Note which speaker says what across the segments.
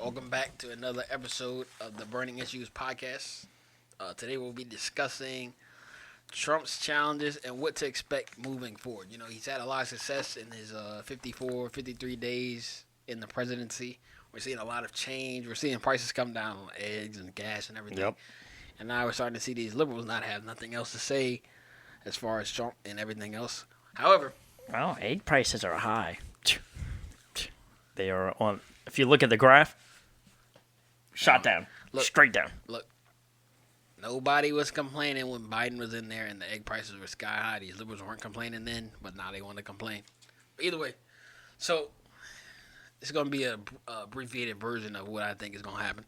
Speaker 1: Welcome back to another episode of the Burning Issues podcast. Today we'll be discussing Trump's challenges and what to expect moving forward. You know, he's had a lot of success in his 53 days in the presidency. We're seeing a lot of change. We're seeing prices come down on eggs and gas and everything.
Speaker 2: Yep.
Speaker 1: And now we're starting to see these liberals not have nothing else to say as far as Trump and everything else. However,
Speaker 2: well, egg prices are high. They are on. If you look at the graph, shot down, straight down.
Speaker 1: Look, nobody was complaining when Biden was in there and the egg prices were sky high. These liberals weren't complaining then, but now they want to complain. But either way, so it's going to be a abbreviated version of what I think is going to happen.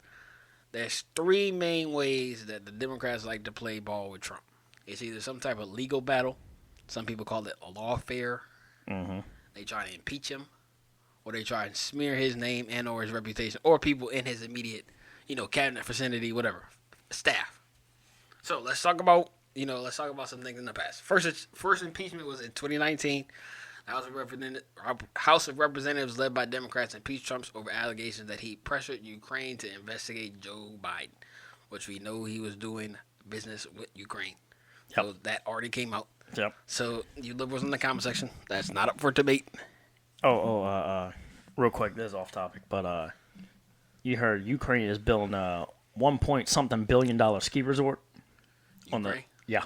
Speaker 1: There's three main ways that the Democrats like to play ball with Trump. It's either some type of legal battle. Some people call it a lawfare.
Speaker 2: Mm-hmm.
Speaker 1: They try to impeach him, or they try and smear his name and or his reputation, or people in his immediate, cabinet vicinity, whatever, staff. So let's talk about some things in the past. First impeachment was in 2019. The House of Representatives led by Democrats impeached Trump over allegations that he pressured Ukraine to investigate Joe Biden, which we know he was doing business with Ukraine.
Speaker 2: Yep.
Speaker 1: So that already came out.
Speaker 2: Yep.
Speaker 1: So you liberals in the comment section, that's not up for debate.
Speaker 2: Real quick, this is off topic, but you heard Ukraine is building a $1 billion ski resort
Speaker 1: Ukraine?
Speaker 2: Yeah.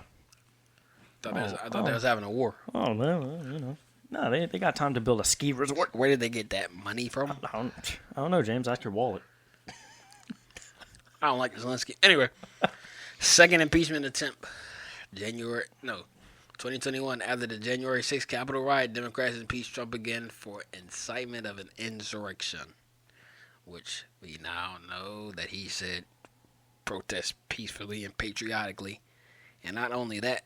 Speaker 1: I thought they was having a war.
Speaker 2: Oh no, no, they got time to build a ski resort.
Speaker 1: Where did they get that money from?
Speaker 2: I don't know, James. Ask your wallet.
Speaker 1: I don't like Zelensky. Anyway, second impeachment attempt. 2021. After the January 6th Capitol riot, Democrats impeached Trump again for incitement of an insurrection, which we now know that he said protest peacefully and patriotically. And not only that,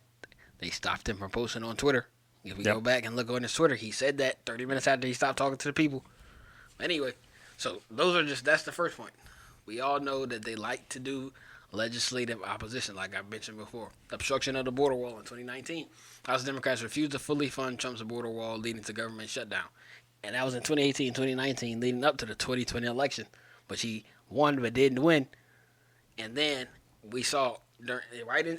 Speaker 1: they stopped him from posting on Twitter. If we go back and look on his Twitter, he said that 30 minutes after he stopped talking to the people. Anyway, so that's the first point. We all know that they like to do legislative opposition, like I mentioned before. Obstruction of the border wall in 2019. House Democrats refused to fully fund Trump's border wall, leading to government shutdown. And that was in 2018 and 2019, leading up to the 2020 election. But he won but didn't win. And then we saw, right when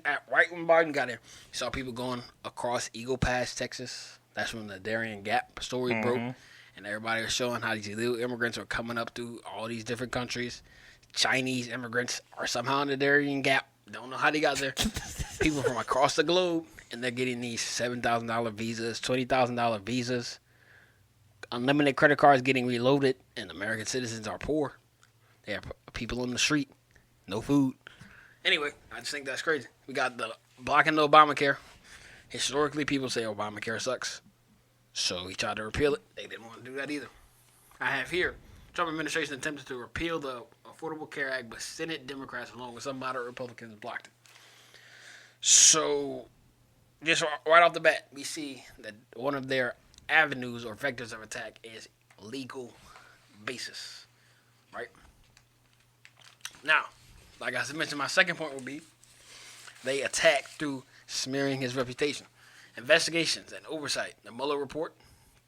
Speaker 1: Biden got in, we saw people going across Eagle Pass, Texas. That's when the Darien Gap story broke. And everybody was showing how these illegal immigrants are coming up through all these different countries. Chinese immigrants are somehow in the Darien Gap. Don't know how they got there. People from across the globe, and they're getting these $7,000 visas, $20,000 visas. Unlimited credit cards getting reloaded, and American citizens are poor. They have people on the street, no food. Anyway, I just think that's crazy. We got the blocking the Obamacare. Historically, people say Obamacare sucks. So he tried to repeal it. They didn't want to do that either. I have here, Trump administration attempted to repeal the Affordable Care Act, but Senate Democrats, along with some moderate Republicans, blocked it. So, just right off the bat, we see that one of their avenues or vectors of attack is legal basis, right? Now, like I mentioned, my second point would be they attack through smearing his reputation. Investigations and oversight. The Mueller report.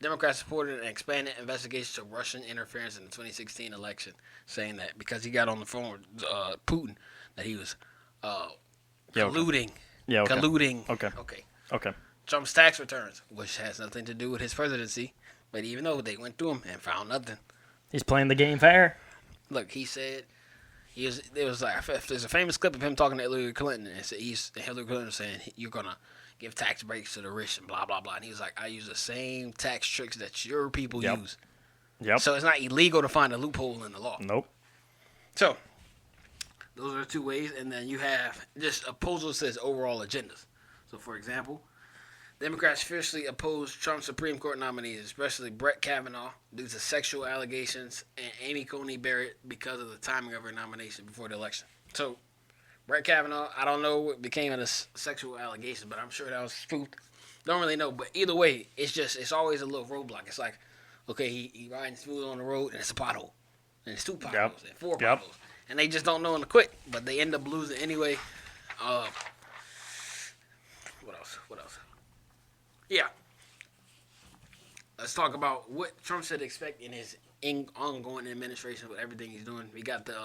Speaker 1: Democrats supported an expanded investigation to Russian interference in the 2016 election, saying that because he got on the phone with Putin, that he was colluding.
Speaker 2: Yeah, okay.
Speaker 1: Colluding.
Speaker 2: Okay.
Speaker 1: Trump's tax returns, which has nothing to do with his presidency, but even though they went through him and found nothing.
Speaker 2: He's playing the game fair.
Speaker 1: Look, he said there's a famous clip of him talking to Hillary Clinton, and Hillary Clinton saying you're gonna give tax breaks to the rich and blah, blah, blah. And he was like, I use the same tax tricks that your people use.
Speaker 2: Yep.
Speaker 1: So it's not illegal to find a loophole in the law.
Speaker 2: Nope.
Speaker 1: So those are the two ways. And then you have just opposal says overall agendas. So, for example, Democrats fiercely opposed Trump's Supreme Court nominees, especially Brett Kavanaugh, due to sexual allegations, and Amy Coney Barrett because of the timing of her nomination before the election. So Brett Kavanaugh, I don't know what became of the sexual allegations, but I'm sure that was spoofed. Don't really know, but either way, it's always a little roadblock. It's like, okay, he riding smooth on the road, and it's a pothole. And it's two potholes, and four potholes. And they just don't know when to quit, but they end up losing anyway. What else? Yeah. Let's talk about what Trump should expect in his ongoing administration with everything he's doing. We got the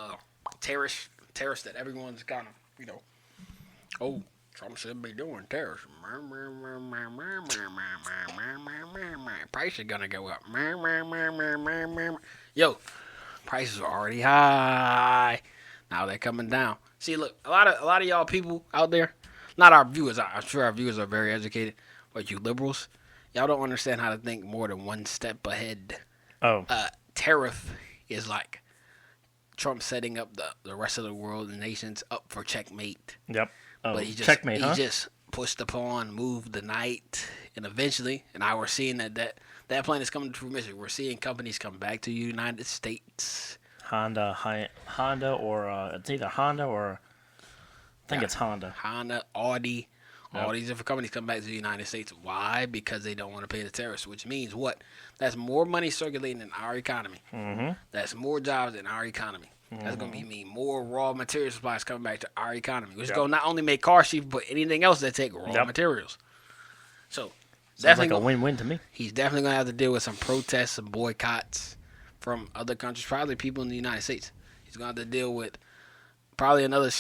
Speaker 1: tariffs that everyone's kind of, oh, Trump should be doing tariffs. Price is gonna go up. Yo, prices are already high. Now they're coming down. See, look, a lot of y'all people out there, not our viewers. I'm sure our viewers are very educated, but you liberals, y'all don't understand how to think more than one step ahead.
Speaker 2: Oh.
Speaker 1: Tariff is like Trump setting up the rest of the world and nations up for checkmate.
Speaker 2: Yep. Oh,
Speaker 1: But he
Speaker 2: checkmate, huh?
Speaker 1: just pushed the pawn, moved the knight, and eventually, and now we're seeing that plan is coming to fruition. We're seeing companies come back to the United States.
Speaker 2: Honda, or it's either Honda or I think it's Honda.
Speaker 1: Honda, Audi, all these different companies come back to the United States. Why? Because they don't want to pay the tariffs, which means what? That's more money circulating in our economy.
Speaker 2: Mm-hmm.
Speaker 1: That's more jobs in our economy. That's going to mean more raw material supplies coming back to our economy, which is going to not only make cars cheaper, but anything else that take raw materials. So,
Speaker 2: sounds like a win-win to me.
Speaker 1: He's definitely going to have to deal with some protests, some boycotts from other countries, probably people in the United States. He's going to have to deal with probably another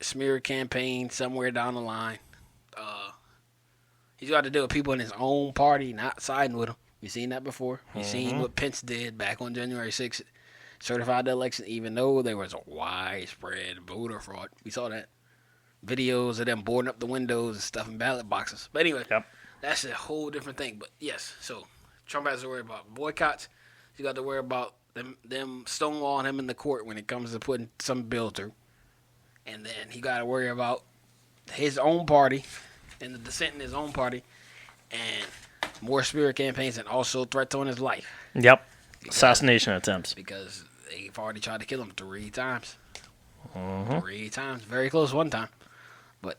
Speaker 1: smear campaign somewhere down the line. He's got to deal with people in his own party not siding with him. We've seen that before. We've seen what Pence did back on January 6th. Certified the election, even though there was a widespread voter fraud. We saw that. Videos of them boarding up the windows and stuffing ballot boxes. But anyway, that's a whole different thing. But yes, so Trump has to worry about boycotts. He's got to worry about them stonewalling him in the court when it comes to putting some bill through. And then he got to worry about his own party and the dissent in his own party and more smear campaigns and also threats on his life.
Speaker 2: Yep. Assassination attempts.
Speaker 1: Because they've already tried to kill him 3 times. 3 times. Very close one time. But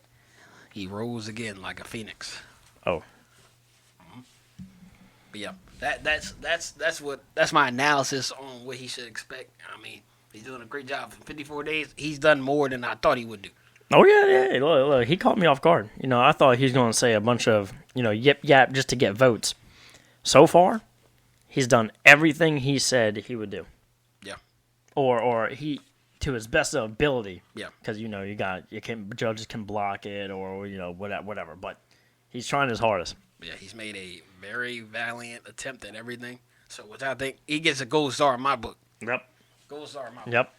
Speaker 1: he rose again like a phoenix.
Speaker 2: Oh.
Speaker 1: But yeah, that's my analysis on what he should expect. I mean, he's doing a great job. For 54 days, he's done more than I thought he would do.
Speaker 2: Oh, yeah. Look, he caught me off guard. I thought he was going to say a bunch of, yip yap just to get votes. So far, he's done everything he said he would do.
Speaker 1: Yeah.
Speaker 2: Or he, to his best of ability.
Speaker 1: Yeah.
Speaker 2: Because, judges can block it or, whatever. But he's trying his hardest.
Speaker 1: Yeah, he's made a very valiant attempt at everything. So, which I think he gets a gold star in my book.
Speaker 2: Yep.
Speaker 1: Gold star in my book.
Speaker 2: Yep.